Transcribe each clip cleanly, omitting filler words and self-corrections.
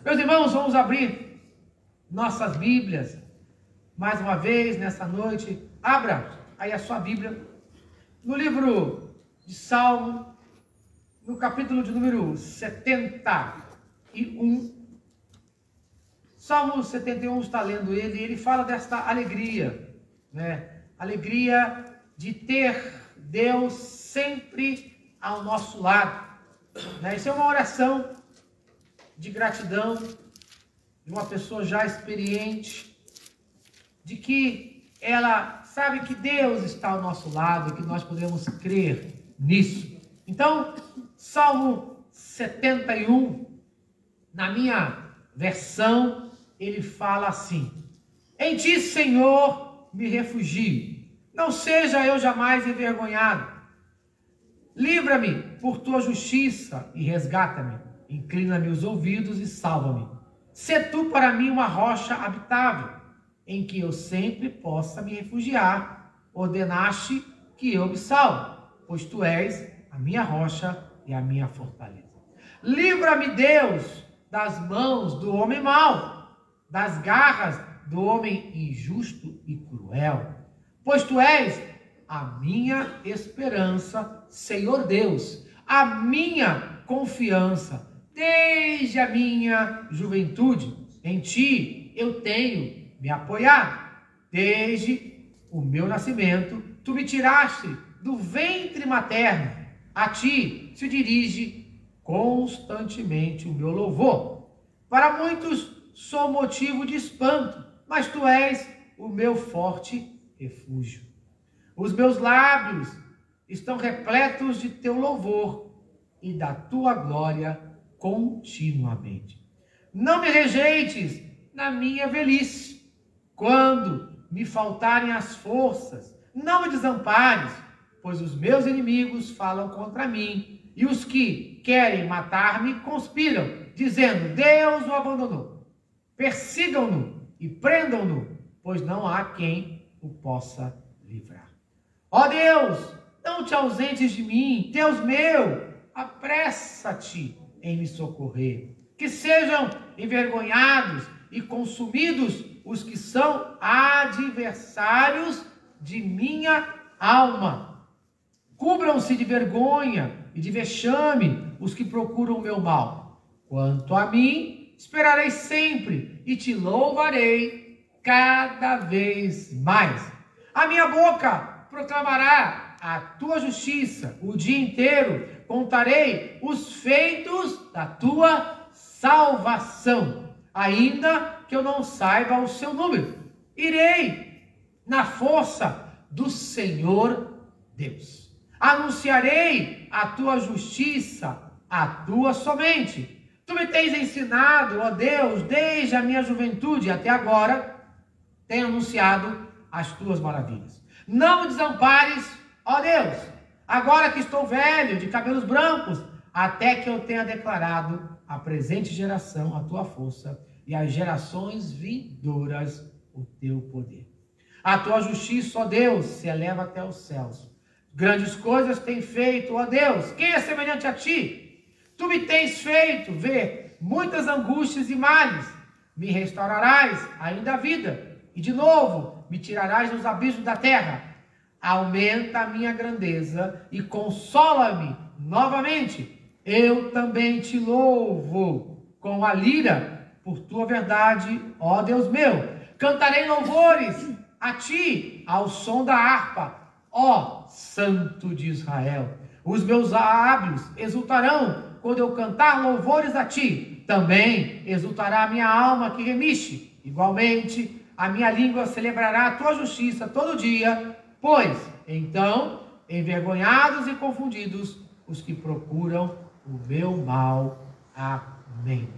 Meus irmãos, vamos abrir nossas Bíblias, mais uma vez, nessa noite. Abra aí a sua Bíblia, no livro de Salmo, no capítulo de número 71. Salmo 71, está lendo ele fala desta alegria, né? Alegria de ter Deus sempre ao nosso lado, né? Isso é uma oração de gratidão de uma pessoa já experiente, de que ela sabe que Deus está ao nosso lado e que nós podemos crer nisso. Então, Salmo 71, na minha versão, ele fala assim: em ti, Senhor, me refugio, não seja eu jamais envergonhado. Livra-me por tua justiça e resgata-me. Inclina-me os ouvidos e salva-me. Sê tu para mim uma rocha habitável, em que eu sempre possa me refugiar. Ordenaste que eu me salve, pois tu és a minha rocha e a minha fortaleza. Livra-me, Deus, das mãos do homem mau, das garras do homem injusto e cruel, pois tu és a minha esperança, Senhor Deus, a minha confiança. Desde a minha juventude, em ti eu tenho me apoiado. Desde o meu nascimento, tu me tiraste do ventre materno. A ti se dirige constantemente o meu louvor. Para muitos sou motivo de espanto, mas tu és o meu forte refúgio. Os meus lábios estão repletos de teu louvor e da tua glória continuamente. Não me rejeites na minha velhice, quando me faltarem as forças. Não me desampares, pois os meus inimigos falam contra mim, e os que querem matar-me conspiram, dizendo: Deus o abandonou. Persigam-no e prendam-no, pois não há quem o possa livrar. Ó Deus, não te ausentes de mim, Deus meu, apressa-te em me socorrer. Que sejam envergonhados e consumidos os que são adversários de minha alma. Cubram-se de vergonha e de vexame os que procuram o meu mal. Quanto a mim, esperarei sempre e te louvarei cada vez mais. A minha boca proclamará a tua justiça o dia inteiro. Contarei os feitos da tua salvação, ainda que eu não saiba o seu número. Irei na força do Senhor Deus. Anunciarei a tua justiça, a tua somente. Tu me tens ensinado, ó Deus, desde a minha juventude até agora, tenho anunciado as tuas maravilhas. Não me desampares, ó Deus, agora que estou velho, de cabelos brancos, até que eu tenha declarado à presente geração a tua força e às gerações vindouras o teu poder. A tua justiça, ó Deus, se eleva até os céus. Grandes coisas tem feito, ó Deus, quem é semelhante a ti? Tu me tens feito ver muitas angústias e males. Me restaurarás ainda a vida, e de novo me tirarás dos abismos da terra. Aumenta a minha grandeza e consola-me novamente. Eu também te louvo com a lira por tua verdade, ó Deus meu. Cantarei louvores a ti ao som da harpa, ó Santo de Israel. Os meus lábios exultarão quando eu cantar louvores a ti. Também exultará a minha alma que remiste. Igualmente, a minha língua celebrará a tua justiça todo dia, pois então, envergonhados e confundidos, os que procuram o meu mal. Amém.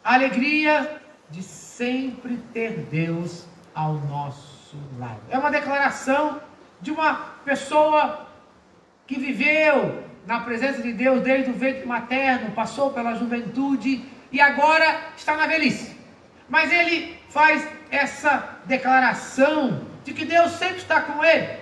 A alegria de sempre ter Deus ao nosso lado. É uma declaração de uma pessoa que viveu na presença de Deus desde o ventre materno, passou pela juventude e agora está na velhice. Mas ele faz essa declaração de que Deus sempre está com ele.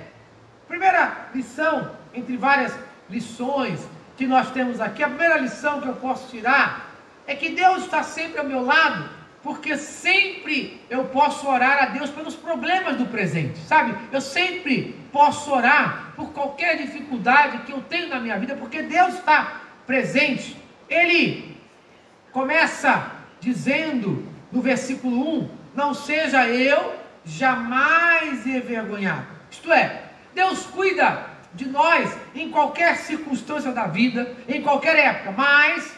Primeira lição, entre várias lições que nós temos aqui, a primeira lição que eu posso tirar é que Deus está sempre ao meu lado, porque sempre eu posso orar a Deus pelos problemas do presente, sabe? Eu sempre posso orar por qualquer dificuldade que eu tenho na minha vida, porque Deus está presente. Ele começa dizendo no versículo 1, não seja eu jamais envergonhado. Isto é, Deus cuida de nós em qualquer circunstância da vida, em qualquer época, mas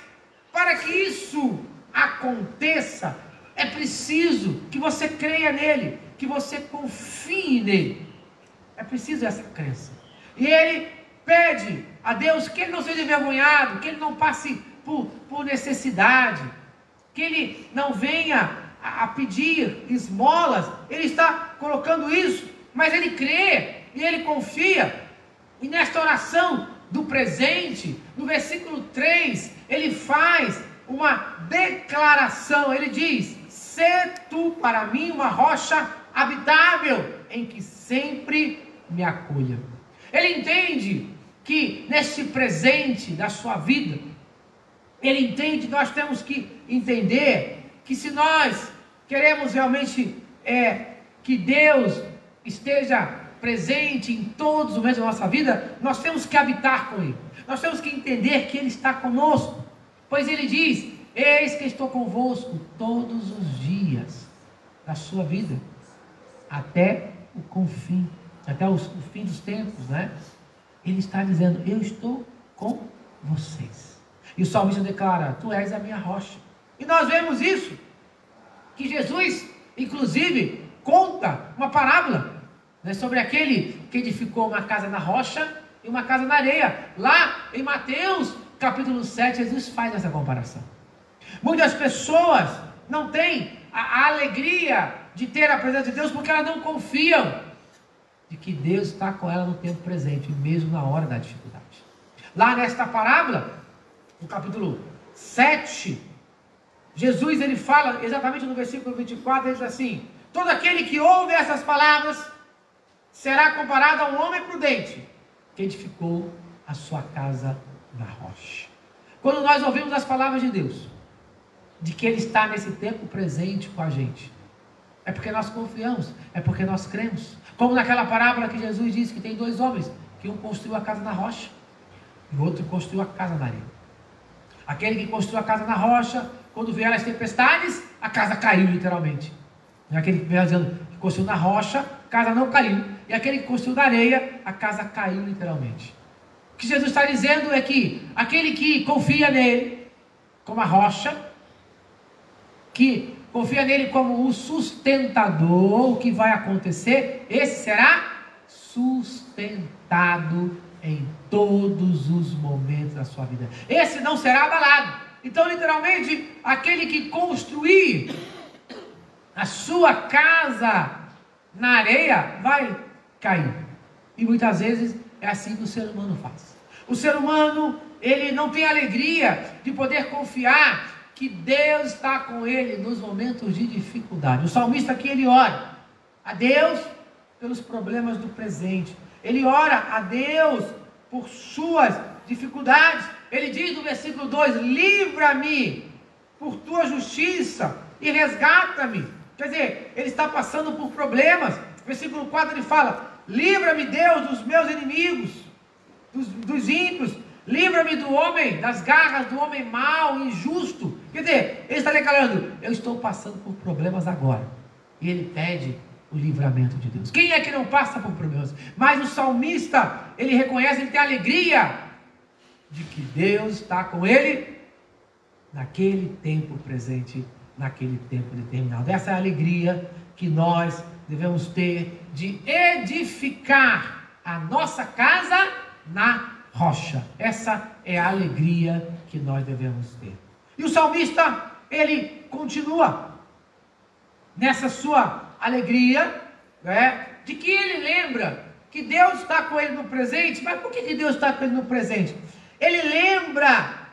para que isso aconteça, é preciso que você creia nele, que você confie nele. É preciso essa crença. E ele pede a Deus que ele não seja envergonhado, que ele não passe por necessidade, que ele não venha a pedir esmolas. Ele está colocando isso, mas ele crê e ele confia. E nesta oração do presente, no versículo 3, ele faz uma declaração. Ele diz: sê tu para mim uma rocha habitável, em que sempre me acolha. Ele entende que neste presente da sua vida, ele entende que nós temos que entender que se nós queremos realmente que Deus esteja presente em todos os momentos da nossa vida, nós temos que habitar com Ele. Nós temos que entender que Ele está conosco, pois Ele diz: eis que estou convosco todos os dias da sua vida, até o fim, até o fim dos tempos, né? Ele está dizendo: eu estou com vocês. E o salmista declara: tu és a minha rocha. E nós vemos isso, que Jesus, inclusive, conta uma parábola, né, sobre aquele que edificou uma casa na rocha e uma casa na areia. Lá em Mateus, capítulo 7, Jesus faz essa comparação. Muitas pessoas não têm a alegria de ter a presença de Deus, porque elas não confiam de que Deus está com ela no tempo presente, mesmo na hora da dificuldade. Lá nesta parábola, no capítulo 7, Jesus, ele fala exatamente no versículo 24, ele diz assim: todo aquele que ouve essas palavras será comparado a um homem prudente que edificou a sua casa na rocha. Quando nós ouvimos as palavras de Deus, de que Ele está nesse tempo presente com a gente, é porque nós confiamos, é porque nós cremos. Como naquela parábola que Jesus disse que tem dois homens, que um construiu a casa na rocha e o outro construiu a casa na areia. Aquele que construiu a casa na rocha, quando vieram as tempestades, a casa caiu literalmente. E aquele que construiu na rocha, a casa não caiu. E aquele que construiu na areia, a casa caiu literalmente. O que Jesus está dizendo é que aquele que confia nele como a rocha, que confia nele como o sustentador, o que vai acontecer, esse será sustentado em todos os momentos da sua vida. Esse não será abalado. Então, literalmente, aquele que construir a sua casa na areia vai cair. E muitas vezes é assim que o ser humano faz. O ser humano, ele não tem alegria de poder confiar que Deus está com ele nos momentos de dificuldade. O salmista aqui, ele ora a Deus pelos problemas do presente. Ele ora a Deus por suas dificuldades. Ele diz no versículo 2: livra-me por tua justiça e resgata-me. Quer dizer, ele está passando por problemas. Versículo 4 ele fala: livra-me, Deus, dos meus inimigos, dos ímpios. Livra-me do homem, das garras do homem mau e injusto. Quer dizer, ele está declarando: eu estou passando por problemas agora. E ele pede o livramento de Deus. Quem é que não passa por problemas? Mas o salmista, ele reconhece, ele tem alegria de que Deus está com ele naquele tempo presente, naquele tempo determinado. Essa é a alegria que nós devemos ter de edificar a nossa casa na rocha. Essa é a alegria que nós devemos ter. E o salmista, ele continua nessa sua alegria, né, de que ele lembra que Deus está com ele no presente. Mas por que Deus está com ele no presente? Ele lembra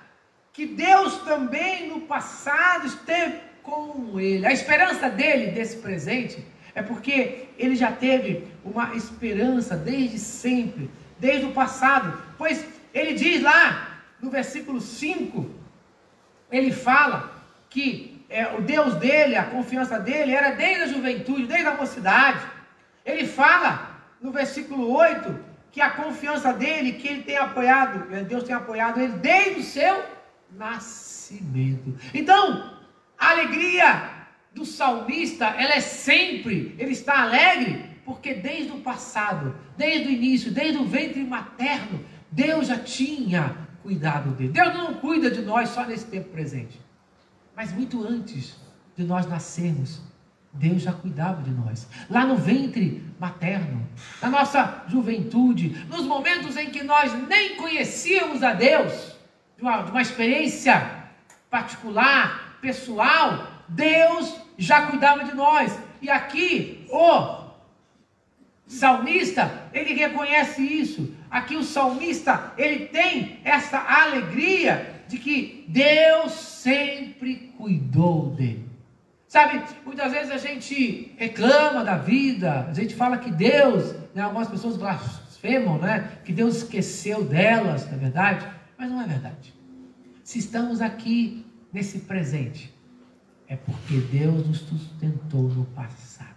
que Deus também no passado esteve com ele. A esperança dele desse presente é porque ele já teve uma esperança desde sempre, desde o passado. Pois ele diz lá no versículo 5, ele fala que o Deus dele, a confiança dele, era desde a juventude, desde a mocidade. Ele fala no versículo 8, que a confiança dele, que ele tem apoiado, Deus tem apoiado ele desde o seu nascimento. Então, a alegria do salmista, ela é sempre, ele está alegre, porque desde o passado, desde o início, desde o ventre materno, Deus já tinha cuidado dele. Deus não cuida de nós só nesse tempo presente, mas muito antes de nós nascermos, Deus já cuidava de nós. Lá no ventre materno, na nossa juventude, nos momentos em que nós nem conhecíamos a Deus, de uma experiência particular, pessoal, Deus já cuidava de nós. E aqui o salmista, ele reconhece isso. Aqui o salmista, ele tem essa alegria de que Deus sempre cuidou dele. Sabe, muitas vezes a gente reclama da vida, a gente fala que Deus, né, algumas pessoas blasfemam, né, que Deus esqueceu delas, não é verdade? Mas não é verdade. Se estamos aqui nesse presente, é porque Deus nos sustentou no passado.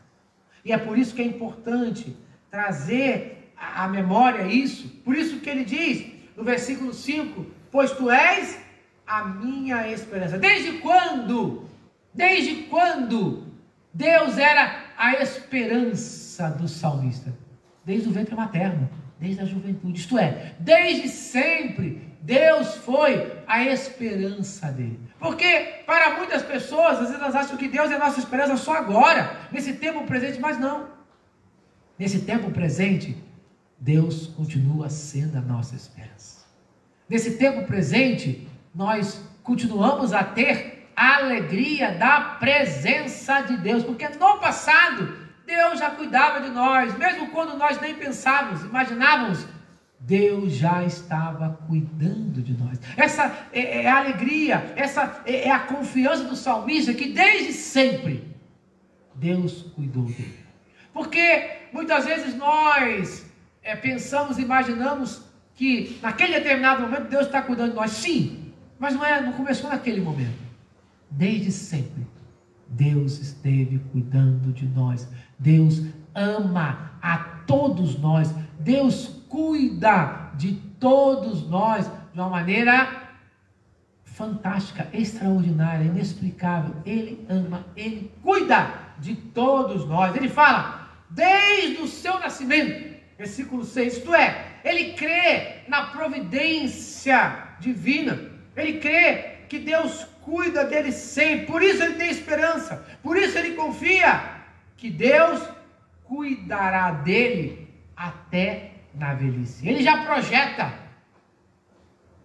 E é por isso que é importante trazer à memória isso. Por isso que ele diz no versículo 5, pois tu és a minha esperança. Desde quando Deus era a esperança do salmista? Desde o ventre materno, desde a juventude. Isto é, desde sempre, Deus foi a esperança dele. Porque para muitas pessoas, às vezes elas acham que Deus é a nossa esperança só agora, nesse tempo presente, mas não. Nesse tempo presente, Deus continua sendo a nossa esperança. Nesse tempo presente, nós continuamos a ter a alegria da presença de Deus, porque no passado, Deus já cuidava de nós, mesmo quando nós nem pensávamos, imaginávamos, Deus já estava cuidando de nós. Essa é a alegria, essa é a confiança do salmista, que desde sempre, Deus cuidou dele. Porque muitas vezes nós pensamos, imaginamos que naquele determinado momento Deus está cuidando de nós. Sim, mas não começou naquele momento. Desde sempre, Deus esteve cuidando de nós. Deus ama a todos nós. Deus cuida de todos nós de uma maneira fantástica, extraordinária, inexplicável. Ele ama, Ele cuida de todos nós. Ele fala, desde o seu nascimento, versículo 6, isto é, ele crê na providência divina. Ele crê que Deus cuida dele sempre, por isso ele tem esperança, por isso ele confia que Deus cuidará dele até na velhice. Ele já projeta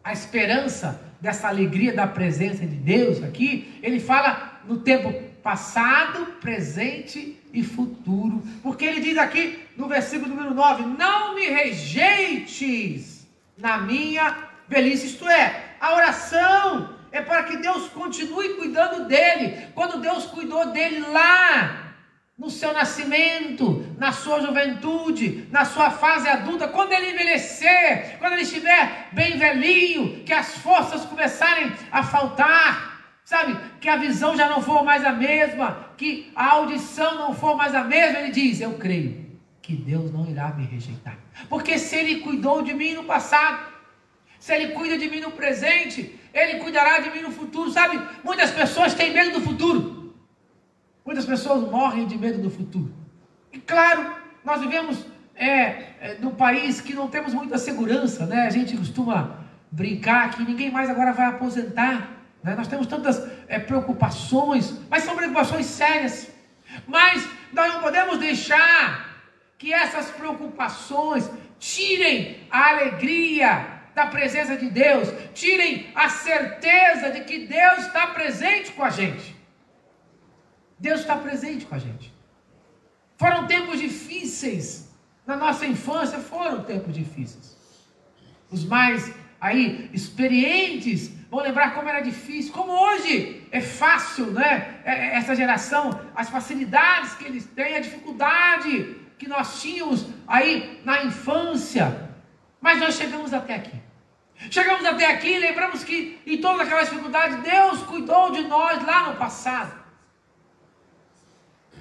a esperança dessa alegria da presença de Deus aqui. Ele fala no tempo passado, presente e futuro, porque ele diz aqui no versículo número 9, não me rejeites na minha velhice. Isto é, a oração é para que Deus continue cuidando dele, quando Deus cuidou dele lá, no seu nascimento, na sua juventude, na sua fase adulta, quando ele envelhecer, quando ele estiver bem velhinho, que as forças começarem a faltar, sabe, que a visão já não for mais a mesma, que a audição não for mais a mesma, ele diz, eu creio que Deus não irá me rejeitar, porque se ele cuidou de mim no passado, se ele cuida de mim no presente, ele cuidará de mim no futuro. Sabe, muitas pessoas têm medo do futuro. Muitas pessoas morrem de medo do futuro. E claro, nós vivemos num país que não temos muita segurança, né? A gente costuma brincar que ninguém mais agora vai aposentar, né? Nós temos tantas preocupações, mas são preocupações sérias. Mas nós não podemos deixar que essas preocupações tirem a alegria da presença de Deus, tirem a certeza de que Deus está presente com a gente. Deus está presente com a gente. Foram tempos difíceis, na nossa infância foram tempos difíceis. Os mais experientes vão lembrar como era difícil, como hoje é fácil, né? Essa geração, as facilidades que eles têm, a dificuldade que nós tínhamos aí na infância. Mas nós chegamos até aqui. Chegamos até aqui e lembramos que em todas aquelas dificuldades, Deus cuidou de nós lá no passado.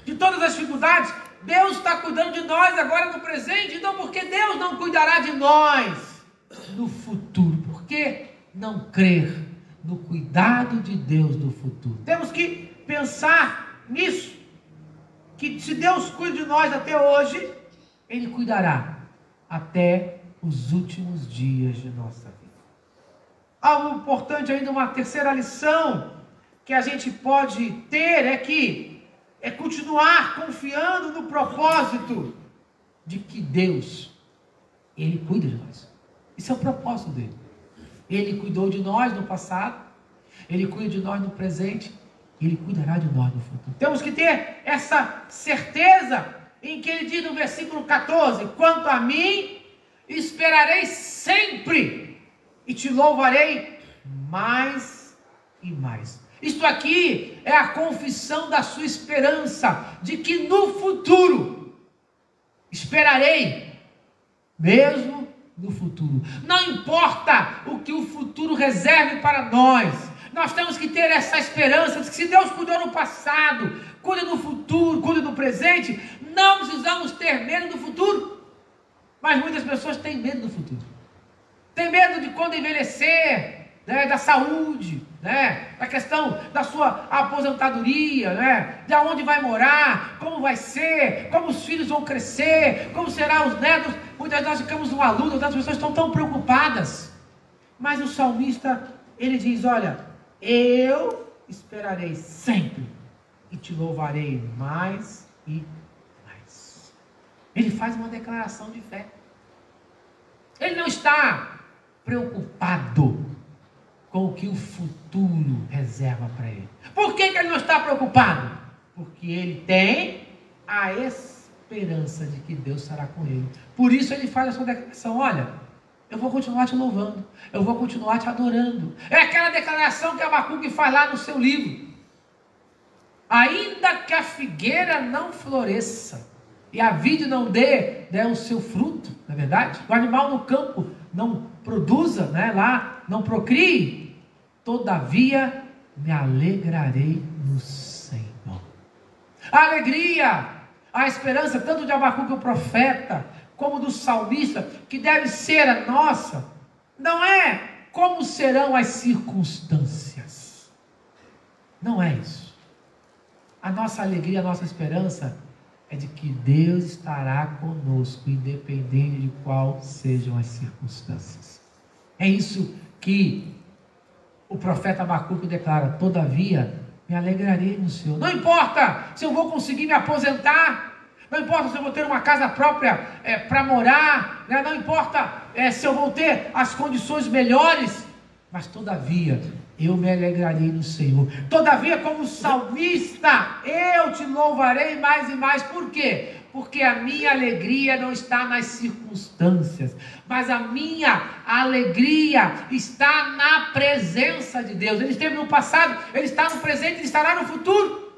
De todas as dificuldades, Deus está cuidando de nós agora no presente. Então por que Deus não cuidará de nós no futuro? Por que não crer no cuidado de Deus no futuro? Temos que pensar nisso. Que se Deus cuida de nós até hoje, Ele cuidará até os últimos dias de nossa vida. Algo importante ainda, uma terceira lição que a gente pode ter é continuar confiando no propósito de que Deus, Ele cuida de nós. Isso é o propósito dele. Ele cuidou de nós no passado, Ele cuida de nós no presente, Ele cuidará de nós no futuro. Temos que ter essa certeza em que Ele diz no versículo 14: quanto a mim, esperarei sempre e te louvarei mais e mais. Isto aqui é a confissão da sua esperança, de que no futuro, esperarei, mesmo no futuro. Não importa o que o futuro reserve para nós, nós temos que ter essa esperança de que se Deus cuidou no passado, cuida no futuro, cuida no presente, não precisamos ter medo do futuro. Mas muitas pessoas têm medo do futuro. Tem medo de quando envelhecer, né, da saúde, né, da questão da sua aposentadoria, né, de onde vai morar, como vai ser, como os filhos vão crescer, como serão os netos. Muitas vezes nós ficamos numa luta, outras pessoas estão tão preocupadas. Mas o salmista, ele diz: olha, eu esperarei sempre e te louvarei mais e mais. Ele faz uma declaração de fé. Ele não está preocupado com o que o futuro reserva para ele. Por que ele não está preocupado? Porque ele tem a esperança de que Deus estará com ele. Por isso ele faz a sua declaração: olha, eu vou continuar te louvando, eu vou continuar te adorando. É aquela declaração que Abacuque faz lá no seu livro: ainda que a figueira não floresça e a vide não dê o seu fruto, não é verdade? O animal no campo não produza, né, lá, não procrie, todavia me alegrarei no Senhor. A alegria, a esperança, tanto de Abacuque o profeta, como do salmista, que deve ser a nossa, não é como serão as circunstâncias. Não é isso. A nossa alegria, a nossa esperança é de que Deus estará conosco, independente de quais sejam as circunstâncias. É isso que o profeta Abacuque declara: todavia me alegrarei no Senhor. Não importa se eu vou conseguir me aposentar, não importa se eu vou ter uma casa própria para morar, né? Não importa se eu vou ter as condições melhores, mas todavia eu me alegrarei no Senhor. Todavia, como salmista, eu te louvarei mais e mais. Por quê? Porque a minha alegria não está nas circunstâncias, mas a minha alegria está na presença de Deus. Ele esteve no passado, Ele está no presente, Ele estará no futuro.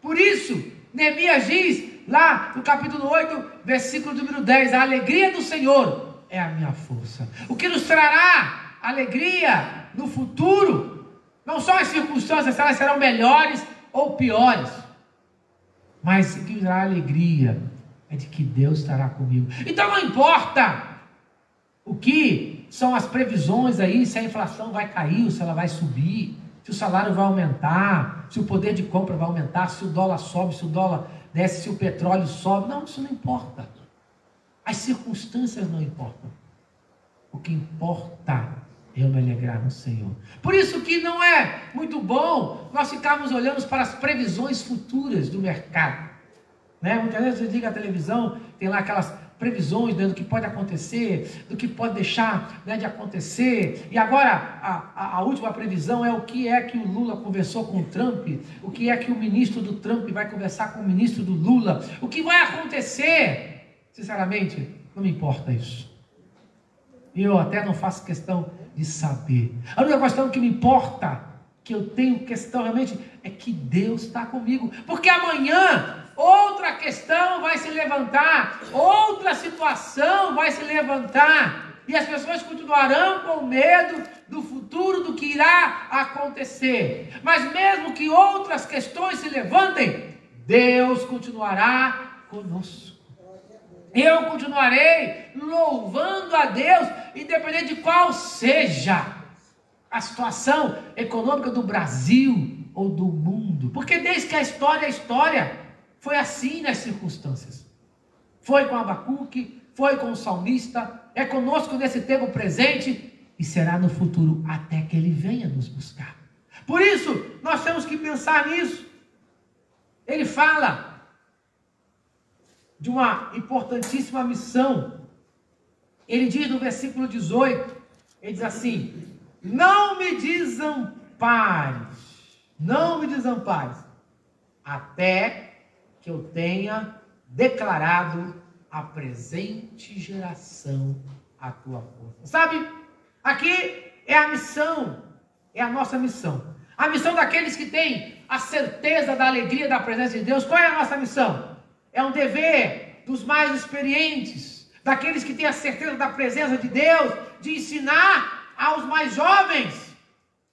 Por isso, Neemias diz, lá no capítulo 8, versículo número 10, a alegria do Senhor é a minha força. O que nos trará alegria no futuro não são as circunstâncias, se elas serão melhores ou piores, mas o que nos dará alegria é de que Deus estará comigo. Então não importa o que são as previsões aí, se a inflação vai cair ou se ela vai subir, se o salário vai aumentar, se o poder de compra vai aumentar, se o dólar sobe, se o dólar desce, se o petróleo sobe. Não, isso não importa. As circunstâncias não importam. O que importa é eu me alegrar no Senhor. Por isso que não é muito bom nós ficarmos olhando para as previsões futuras do mercado, né? Muitas vezes você liga a televisão, tem lá aquelas previsões, né, do que pode acontecer, do que pode deixar, né, de acontecer. E agora a última previsão é o que é que o Lula conversou com o Trump, o que é que o ministro do Trump vai conversar com o ministro do Lula, o que vai acontecer. Sinceramente, não me importa isso. Eu até não faço questão de saber. A única questão que me importa, que eu tenho questão realmente, é que Deus está comigo. Porque amanhã outra questão vai se levantar, outra situação vai se levantar, e as pessoas continuarão com medo do futuro, do que irá acontecer. Mas mesmo que outras questões se levantem, Deus continuará conosco. Eu continuarei louvando a Deus, independente de qual seja a situação econômica do Brasil ou do mundo. Porque desde que a história foi assim nas circunstâncias. Foi com Abacuque, foi com o salmista, é conosco nesse tempo presente e será no futuro até que ele venha nos buscar. Por isso, nós temos que pensar nisso. Ele fala de uma importantíssima missão. Ele diz no versículo 18, ele diz assim: não me desampares, até que eu tenha declarado a presente geração a tua força. Sabe, aqui é a missão, é a nossa missão. A missão daqueles que têm a certeza da alegria da presença de Deus. Qual é a nossa missão? É um dever dos mais experientes, daqueles que têm a certeza da presença de Deus, de ensinar aos mais jovens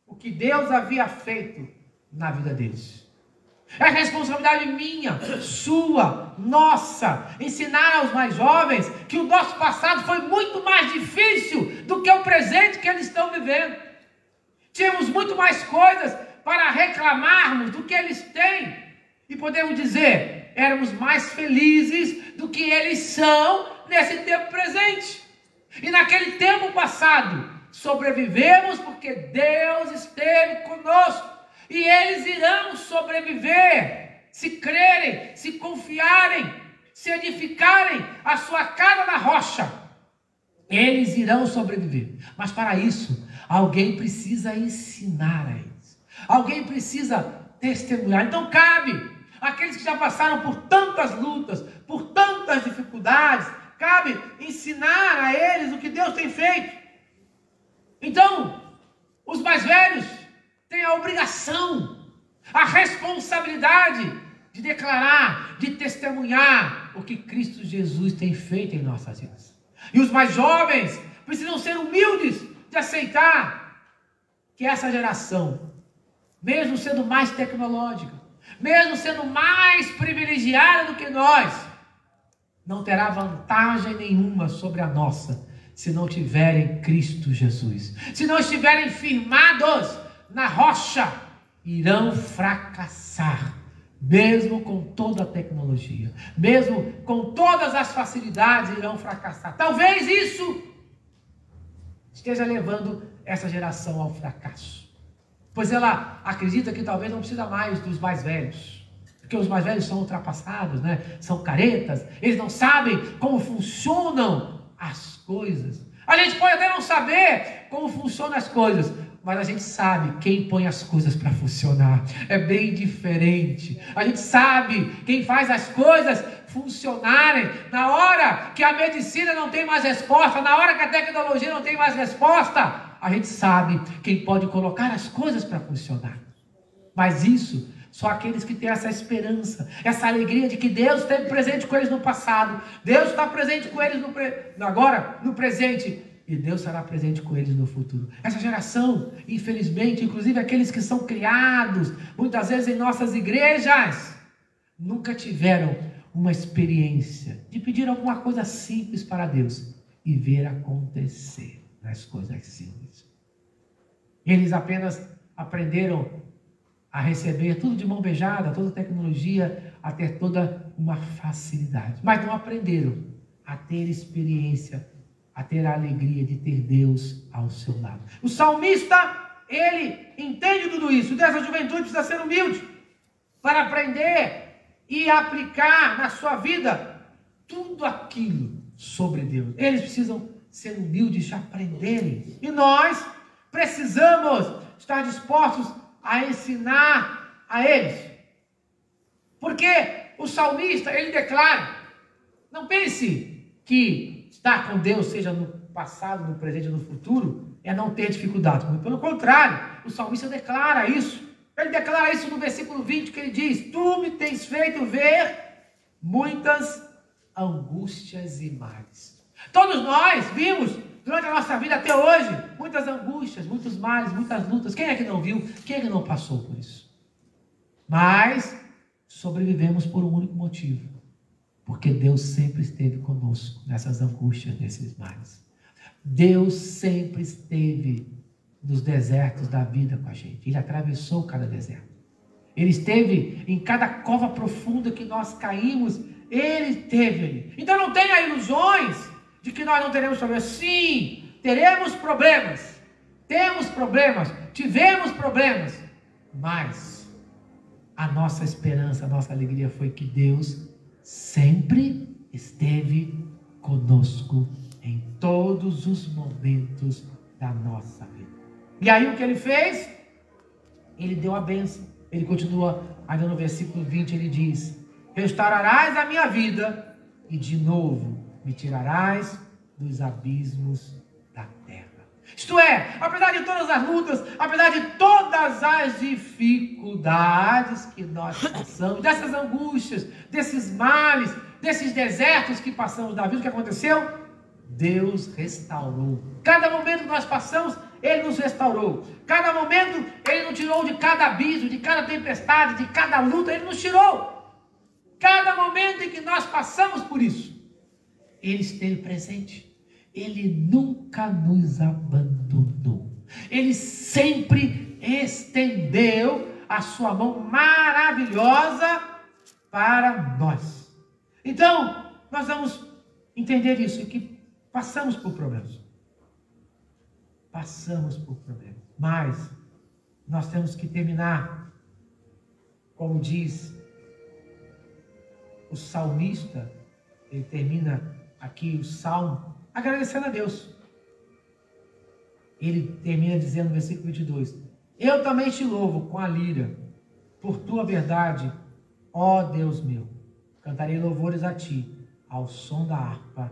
o que Deus havia feito na vida deles. É responsabilidade minha, sua, nossa, ensinar aos mais jovens que o nosso passado foi muito mais difícil do que o presente que eles estão vivendo. Tínhamos muito mais coisas para reclamarmos do que eles têm. E podemos dizer, éramos mais felizes do que eles são nesse tempo presente. E naquele tempo passado, sobrevivemos porque Deus esteve conosco. E eles irão sobreviver, se crerem, se confiarem, se edificarem a sua casa na rocha. Eles irão sobreviver. Mas para isso, alguém precisa ensinar a eles. Alguém precisa testemunhar. Então cabe àqueles que já passaram por tantas lutas, por tantas dificuldades, cabe ensinar a eles o que Deus tem feito. Então, os mais velhos têm a obrigação, a responsabilidade de declarar, de testemunhar o que Cristo Jesus tem feito em nossas vidas. E os mais jovens precisam ser humildes de aceitar que essa geração, mesmo sendo mais tecnológica, mesmo sendo mais privilegiada do que nós, não terá vantagem nenhuma sobre a nossa, se não tiverem Cristo Jesus. Se não estiverem firmados na rocha, irão fracassar, mesmo com toda a tecnologia, mesmo com todas as facilidades, irão fracassar. Talvez isso esteja levando essa geração ao fracasso, pois ela acredita que talvez não precisa mais dos mais velhos, porque os mais velhos são ultrapassados, né? São caretas, eles não sabem como funcionam as coisas. A gente pode até não saber como funcionam as coisas, mas a gente sabe quem põe as coisas para funcionar. É bem diferente. A gente sabe quem faz as coisas funcionarem. Na hora que a medicina não tem mais resposta, na hora que a tecnologia não tem mais resposta, a gente sabe quem pode colocar as coisas para funcionar. Mas isso, só aqueles que têm essa esperança, essa alegria de que Deus esteve presente com eles no passado, Deus está presente com eles agora, no presente, e Deus será presente com eles no futuro. Essa geração, infelizmente, inclusive aqueles que são criados, muitas vezes em nossas igrejas, nunca tiveram uma experiência de pedir alguma coisa simples para Deus e ver acontecer nas coisas simples. Eles apenas aprenderam a receber tudo de mão beijada, toda a tecnologia, a ter toda uma facilidade, mas não aprenderam a ter experiência, a ter a alegria de ter Deus ao seu lado. O salmista, ele entende tudo isso. Dessa juventude precisa ser humilde para aprender e aplicar na sua vida tudo aquilo sobre Deus. Eles precisam ser humildes de aprenderem. E nós precisamos estar dispostos a ensinar a eles. Porque o salmista, ele declara, não pense que estar com Deus, seja no passado, no presente ou no futuro, é não ter dificuldade. Pelo contrário, o salmista declara isso. Ele declara isso no versículo 20, que ele diz: tu me tens feito ver muitas angústias e males. Todos nós vimos durante a nossa vida até hoje, muitas angústias, muitos males, muitas lutas. Quem é que não viu? Quem é que não passou por isso? Mas sobrevivemos por um único motivo. Porque Deus sempre esteve conosco nessas angústias, nesses males. Deus sempre esteve nos desertos da vida com a gente. Ele atravessou cada deserto. Ele esteve em cada cova profunda que nós caímos. Ele esteve ali. Então não tenha ilusões de que nós não teremos problemas. Sim, teremos problemas. Temos problemas. Tivemos problemas. Mas a nossa esperança, a nossa alegria foi que Deus sempre esteve conosco em todos os momentos da nossa vida. E aí o que ele fez? Ele deu a bênção. Ele continua, ainda no versículo 20, ele diz: restaurarás a minha vida e de novo me tirarás dos abismos da terra. Isto é, apesar de todas as lutas, apesar de todas as dificuldades que nós passamos, dessas angústias, desses males, desses desertos que passamos da vida, o que aconteceu? Deus restaurou. Cada momento que nós passamos, Ele nos restaurou. Cada momento, Ele nos tirou de cada abismo, de cada tempestade, de cada luta, Ele nos tirou. Cada momento em que nós passamos por isso, Ele esteve presente. Ele nunca nos abandonou. Ele sempre estendeu a sua mão maravilhosa para nós. Então, nós vamos entender isso, que passamos por problemas. Passamos por problemas. Mas nós temos que terminar, como diz o salmista, ele termina aqui o salmo agradecendo a Deus. Ele termina dizendo no versículo 22: eu também te louvo com a lira, por tua verdade, ó Deus meu. Cantarei louvores a ti, ao som da harpa,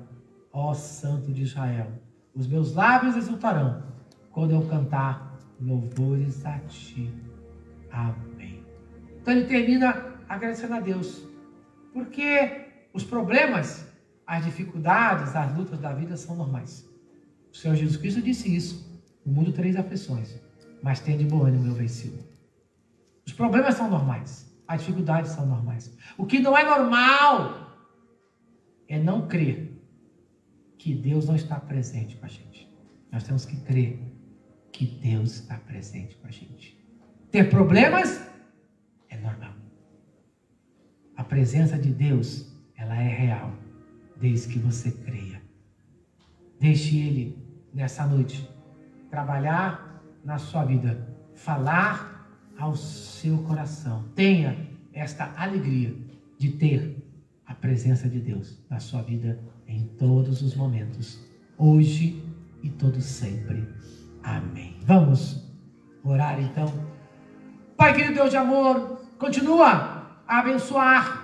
ó Santo de Israel. Os meus lábios exultarão, quando eu cantar louvores a ti. Amém. Então ele termina agradecendo a Deus, porque os problemas, as dificuldades, as lutas da vida são normais. O Senhor Jesus Cristo disse isso: no mundo tereis aflições, mas tende bom ânimo, eu venci. Os problemas são normais, as dificuldades são normais. O que não é normal é não crer que Deus não está presente com a gente. Nós temos que crer que Deus está presente com a gente. Ter problemas é normal. A presença de Deus, ela é real, desde que você creia. Deixe Ele, nessa noite, trabalhar na sua vida, falar ao seu coração. Tenha esta alegria de ter a presença de Deus na sua vida em todos os momentos, hoje e todo sempre. Amém. Vamos orar então. Pai querido, Deus de amor, continua a abençoar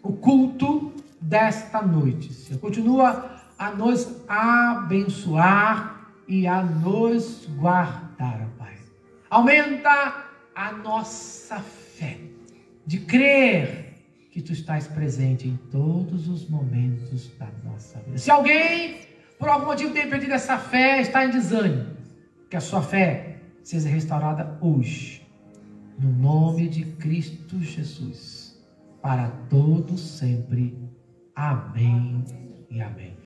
o culto desta noite, Senhor. Continua a nos abençoar e a nos guardar, Pai. Aumenta a nossa fé de crer que Tu estás presente em todos os momentos da nossa vida. Se alguém, por algum motivo, tem perdido essa fé, está em desânimo, que a sua fé seja restaurada hoje, no nome de Cristo Jesus, para todos sempre. Amém e amém.